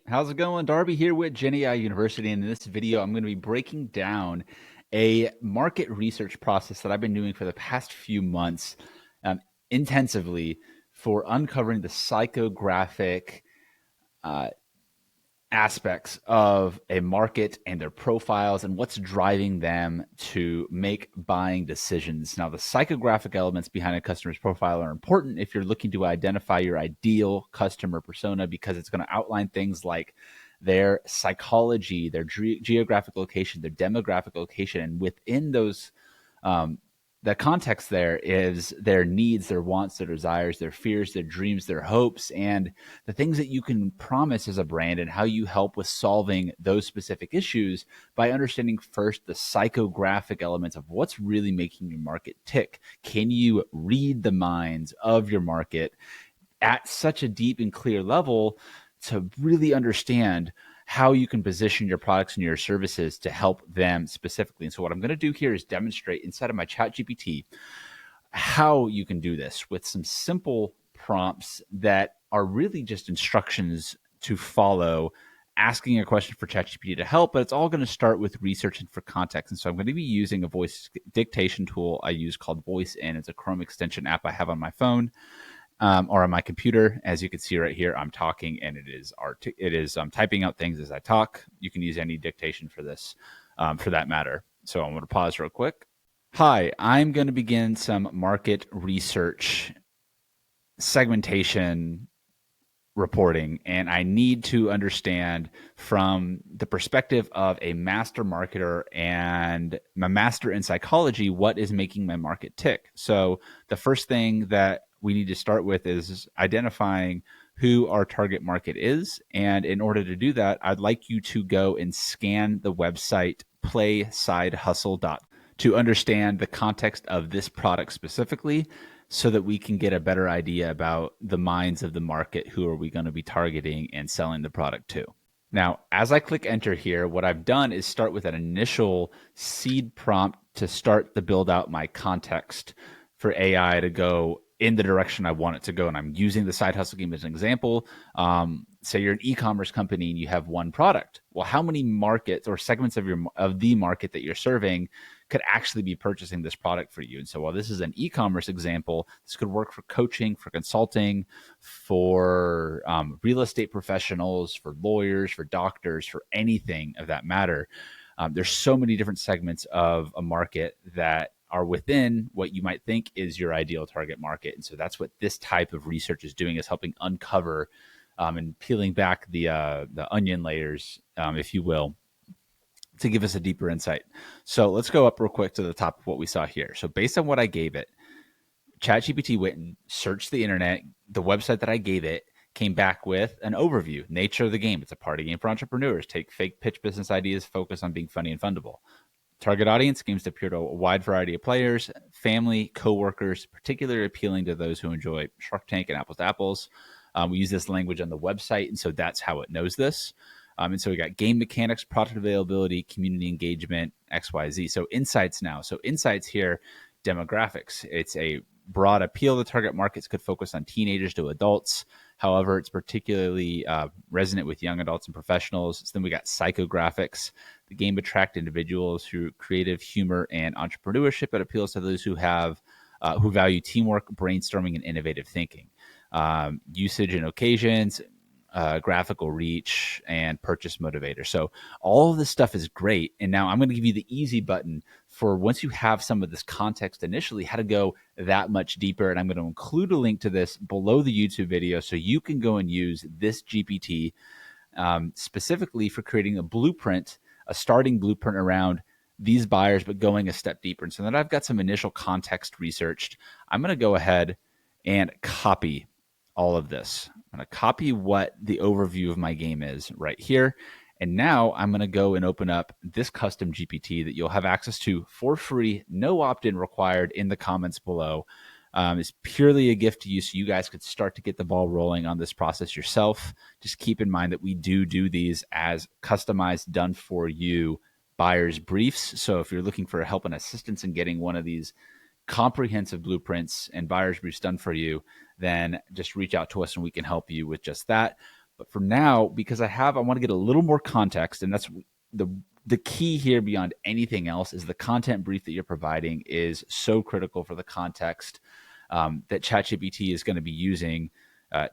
How's it going? Darby here with GenAI University. And in this video, I'm going to be breaking down a market research process that I've been doing for the past few months intensively for uncovering the psychographic uh, aspects of a market and their profiles and what's driving them to make buying decisions. Now, the psychographic elements behind a customer's profile are important if you're looking to identify your ideal customer persona, because it's going to outline things like their psychology, their geographic location, their demographic location, and within those the context there is their needs, their wants, their desires, their fears, their dreams, their hopes, and the things that you can promise as a brand and how you help with solving those specific issues by understanding first the psychographic elements of what's really making your market tick. Can you read the minds of your market at such a deep and clear level to really understand how you can position your products and your services to help them specifically? And so what I'm going to do here is demonstrate inside of my ChatGPT how you can do this with some simple prompts that are really just instructions to follow, asking a question for ChatGPT to help, but it's all going to start with research and for context. And so I'm going to be using a voice dictation tool I use called Voice In. It's a Chrome extension app I have on my phone. Or on my computer. As you can see right here, I'm talking and it is typing out things as I talk. You can use any dictation for this, for that matter. So I'm going to pause real quick. Hi, I'm going to begin some market research segmentation reporting, and I need to understand from the perspective of a master marketer and a master in psychology what is making my market tick. So the first thing that we need to start with is identifying who our target market is. And in order to do that, I'd like you to go and scan the website playsidehustle.com to understand the context of this product specifically, so that we can get a better idea about the minds of the market. Who are we going to be targeting and selling the product to? Now, as I click enter here, what I've done is start with an initial seed prompt to start to build out my context for AI to go in the direction I want it to go. And I'm using the side hustle game as an example. Say you're an e-commerce company and you have one product. Well, how many markets or segments of the market that you're serving could actually be purchasing this product for you? And so while this is an e-commerce example, this could work for coaching, for consulting, for real estate professionals, for lawyers, for doctors, for anything of that matter. There's so many different segments of a market that are within what you might think is your ideal target market. And so that's what this type of research is doing, is helping uncover and peeling back the onion layers, if you will, to give us a deeper insight. So let's go up real quick to the top of what we saw here. So based on what I gave it, ChatGPT went and searched the internet. The website that I gave it came back with an overview. Nature of the game: it's a party game for entrepreneurs. Take fake pitch business ideas, focus on being funny and fundable. Target audience: games that appeal to a wide variety of players, family, coworkers, particularly appealing to those who enjoy Shark Tank and Apples to Apples. We use this language on the website, and so that's how it knows this. And so we got game mechanics, product availability, community engagement, XYZ. So insights now. So insights here, demographics. It's a broad appeal. The target markets could focus on teenagers to adults. However, it's particularly resonant with young adults and professionals. So then we got psychographics. The game attract individuals through creative humor and entrepreneurship. It appeals to those who value teamwork, brainstorming, and innovative thinking. Usage and occasions, graphical reach, and purchase motivator. So all of this stuff is great. And now I'm going to give you the easy button for, once you have some of this context initially, how to go that much deeper. And I'm going to include a link to this below the YouTube video so you can go and use this GPT specifically for creating a blueprint, a starting blueprint around these buyers, but going a step deeper. And so that I've got some initial context researched, I'm going to go ahead and copy all of this. I'm going to copy what the overview of my game is right here. And now I'm going to go and open up this custom GPT that you'll have access to for free, no opt-in required, in the comments below. It's purely a gift to you, so you guys could start to get the ball rolling on this process yourself. Just keep in mind that we do these as customized, done for you buyer's briefs. So if you're looking for help and assistance in getting one of these comprehensive blueprints and buyer's briefs done for you, then just reach out to us and we can help you with just that. But for now, because I want to get a little more context, and that's the key here beyond anything else is the content brief that you're providing is so critical for the context that ChatGPT is going to be using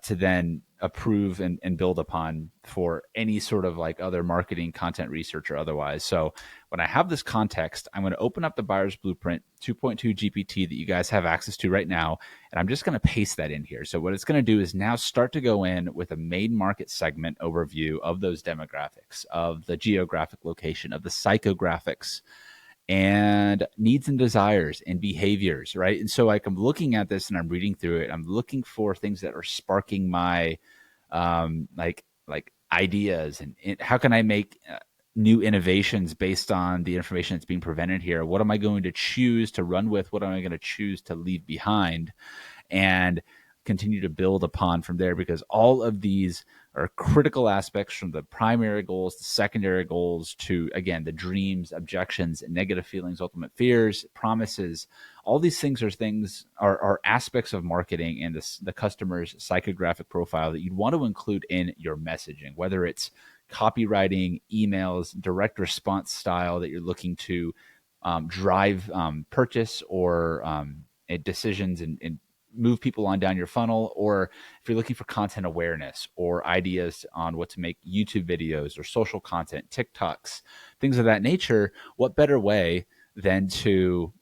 to then approve and build upon for any sort of like other marketing content research or otherwise. So when I have this context, I'm going to open up the buyer's blueprint 2.2 GPT that you guys have access to right now, and I'm just going to paste that in here. So what it's going to do is now start to go in with a main market segment overview of those demographics, of the geographic location, of the psychographics, and needs and desires and behaviors, right? And so like I'm looking at this and I'm reading through it. I'm looking for things that are sparking my like ideas and how can I make new innovations based on the information that's being presented here? What am I going to choose to run with? What am I going to choose to leave behind? And continue to build upon from there, because all of these are critical aspects, from the primary goals to secondary goals to, again, the dreams, objections, negative feelings, ultimate fears, promises. All these things are aspects of marketing and the customer's psychographic profile that you'd want to include in your messaging, whether it's copywriting, emails, direct response style that you're looking to drive purchase or decisions and move people on down your funnel, or if you're looking for content awareness or ideas on what to make YouTube videos or social content, TikToks, things of that nature, what better way than to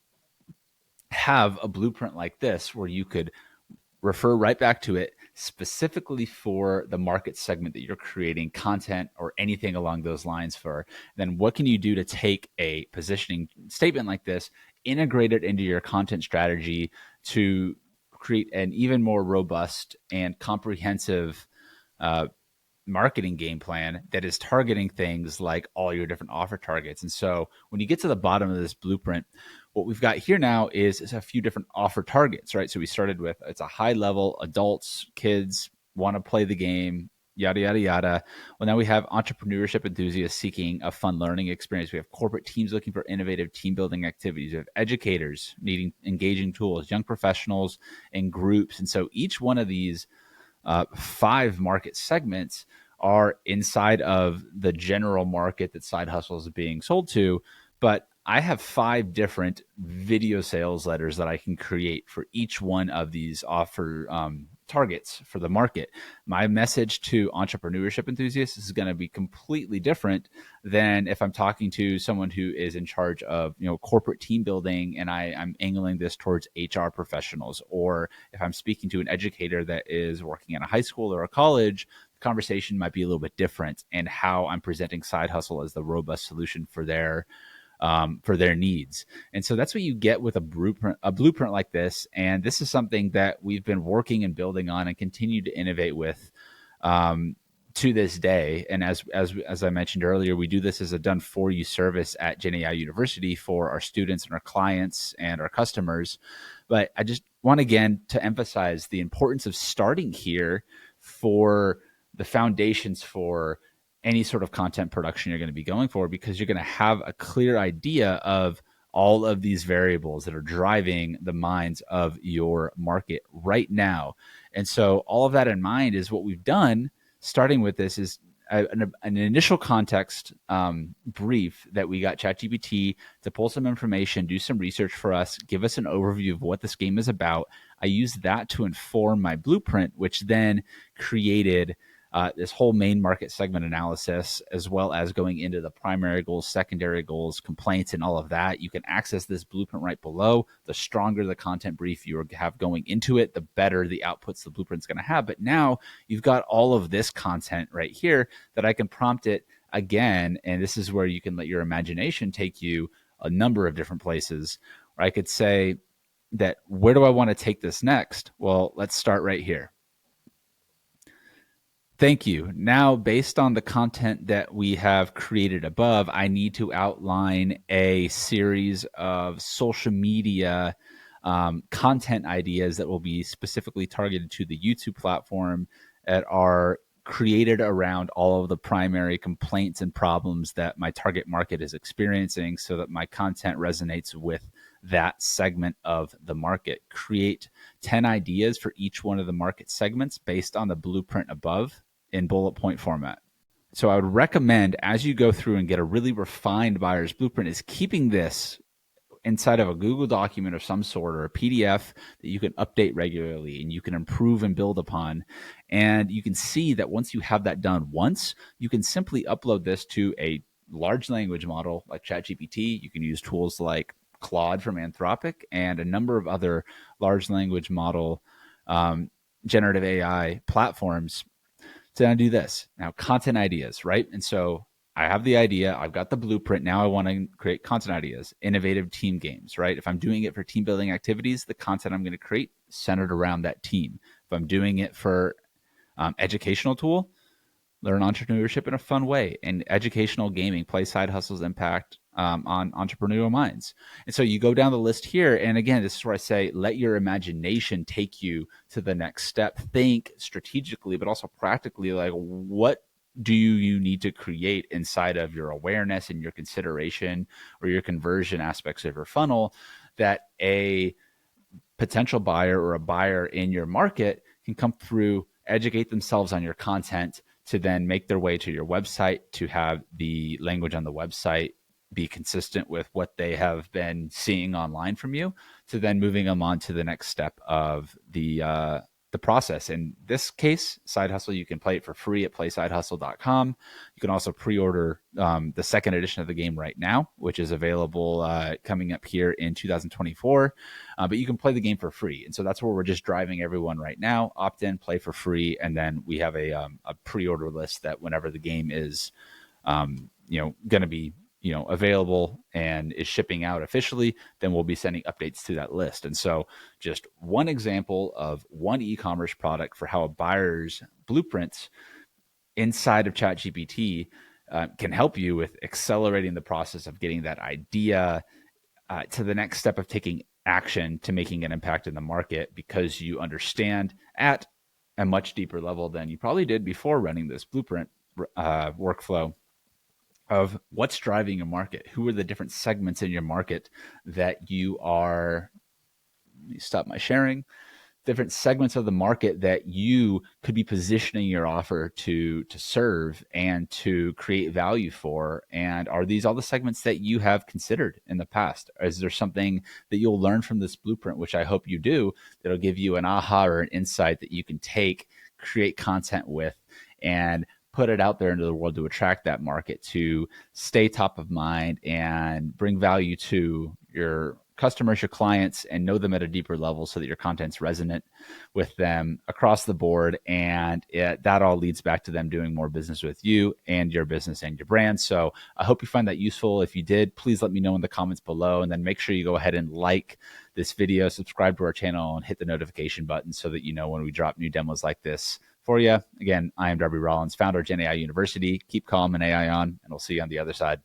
have a blueprint like this where you could refer right back to it specifically for the market segment that you're creating content or anything along those lines for. Then what can you do to take a positioning statement like this, integrate it into your content strategy to create an even more robust and comprehensive marketing game plan that is targeting things like all your different offer targets. And so when you get to the bottom of this blueprint, what we've got here now is a few different offer targets, right? So we started with, it's a high level, adults, kids, want to play the game, yada, yada, yada. Well, now we have entrepreneurship enthusiasts seeking a fun learning experience. We have corporate teams looking for innovative team building activities. We have educators needing engaging tools, young professionals and groups. And so each one of these 5 market segments are inside of the general market that SideHustle is being sold to. But I have 5 different video sales letters that I can create for each one of these offer targets for the market. My message to entrepreneurship enthusiasts is going to be completely different than if I'm talking to someone who is in charge of, corporate team building and I'm angling this towards HR professionals, or if I'm speaking to an educator that is working in a high school or a college, the conversation might be a little bit different, and how I'm presenting SideHustle as the robust solution for their needs. And so that's what you get with a blueprint like this. And this is something that we've been working and building on and continue to innovate with to this day. And as I mentioned earlier, we do this as a done for you service at GenAI University for our students and our clients and our customers. But I just want again to emphasize the importance of starting here for the foundations for any sort of content production you're going to be going for, because you're going to have a clear idea of all of these variables that are driving the minds of your market right now. And so all of that in mind is what we've done, starting with this, is an initial context brief that we got ChatGPT to pull some information, do some research for us, give us an overview of what this game is about. I used that to inform my blueprint, which then created this whole main market segment analysis, as well as going into the primary goals, secondary goals, complaints, and all of that. You can access this blueprint right below. The stronger the content brief you have going into it, the better the outputs the blueprint's going to have. But now you've got all of this content right here that I can prompt it again. And this is where you can let your imagination take you a number of different places. Or I could say that, where do I want to take this next? Well, let's start right here. Thank you. Now, based on the content that we have created above, I need to outline a series of social media content ideas that will be specifically targeted to the YouTube platform, that are created around all of the primary complaints and problems that my target market is experiencing, so that my content resonates with that segment of the market. Create 10 ideas for each one of the market segments based on the blueprint above in bullet point format. So I would recommend, as you go through and get a really refined buyer's blueprint, is keeping this inside of a Google document of some sort or a PDF that you can update regularly and you can improve and build upon. And you can see that once you have that done once, you can simply upload this to a large language model like ChatGPT. You can use tools like Claude from Anthropic and a number of other large language model generative AI platforms to now do this. Now, content ideas, right? And so I have the idea, I've got the blueprint. Now I want to create content ideas, innovative team games, right? If I'm doing it for team building activities, the content I'm going to create centered around that team. If I'm doing it for educational tool, learn entrepreneurship in a fun way, and educational gaming, play side hustles impact on entrepreneurial minds. And so you go down the list here. And again, this is where I say, let your imagination take you to the next step. Think strategically, but also practically, like what do you need to create inside of your awareness and your consideration or your conversion aspects of your funnel that a potential buyer or a buyer in your market can come through, educate themselves on your content, to then make their way to your website, to have the language on the website be consistent with what they have been seeing online from you, to then moving them on to the next step of the process. In this case, Side Hustle, you can play it for free at playsidehustle.com. You can also pre-order the second edition of the game right now, which is available coming up here in 2024. But you can play the game for free. And so that's where we're just driving everyone right now. Opt in, play for free. And then we have a pre-order list that whenever the game is, going to be available and is shipping out officially, then we'll be sending updates to that list. And so just one example of one e-commerce product for how a buyer's blueprints inside of ChatGPT can help you with accelerating the process of getting that idea to the next step of taking action to making an impact in the market, because you understand at a much deeper level than you probably did before running this blueprint workflow of what's driving your market. Who are the different segments in your market that you are, let me stop my sharing, different segments of the market that you could be positioning your offer to serve and to create value for. And are these all the segments that you have considered in the past? Is there something that you'll learn from this blueprint, which I hope you do, that'll give you an aha or an insight that you can take, create content with, and put it out there into the world to attract that market, to stay top of mind and bring value to your customers, your clients, and know them at a deeper level so that your content's resonant with them across the board. And that all leads back to them doing more business with you and your business and your brand. So I hope you find that useful. If you did, please let me know in the comments below, and then make sure you go ahead and like this video, subscribe to our channel, and hit the notification button so that you know when we drop new demos like this for you. Again, I am Darby Rollins, founder of Gen AI University. Keep calm and AI on, and we'll see you on the other side.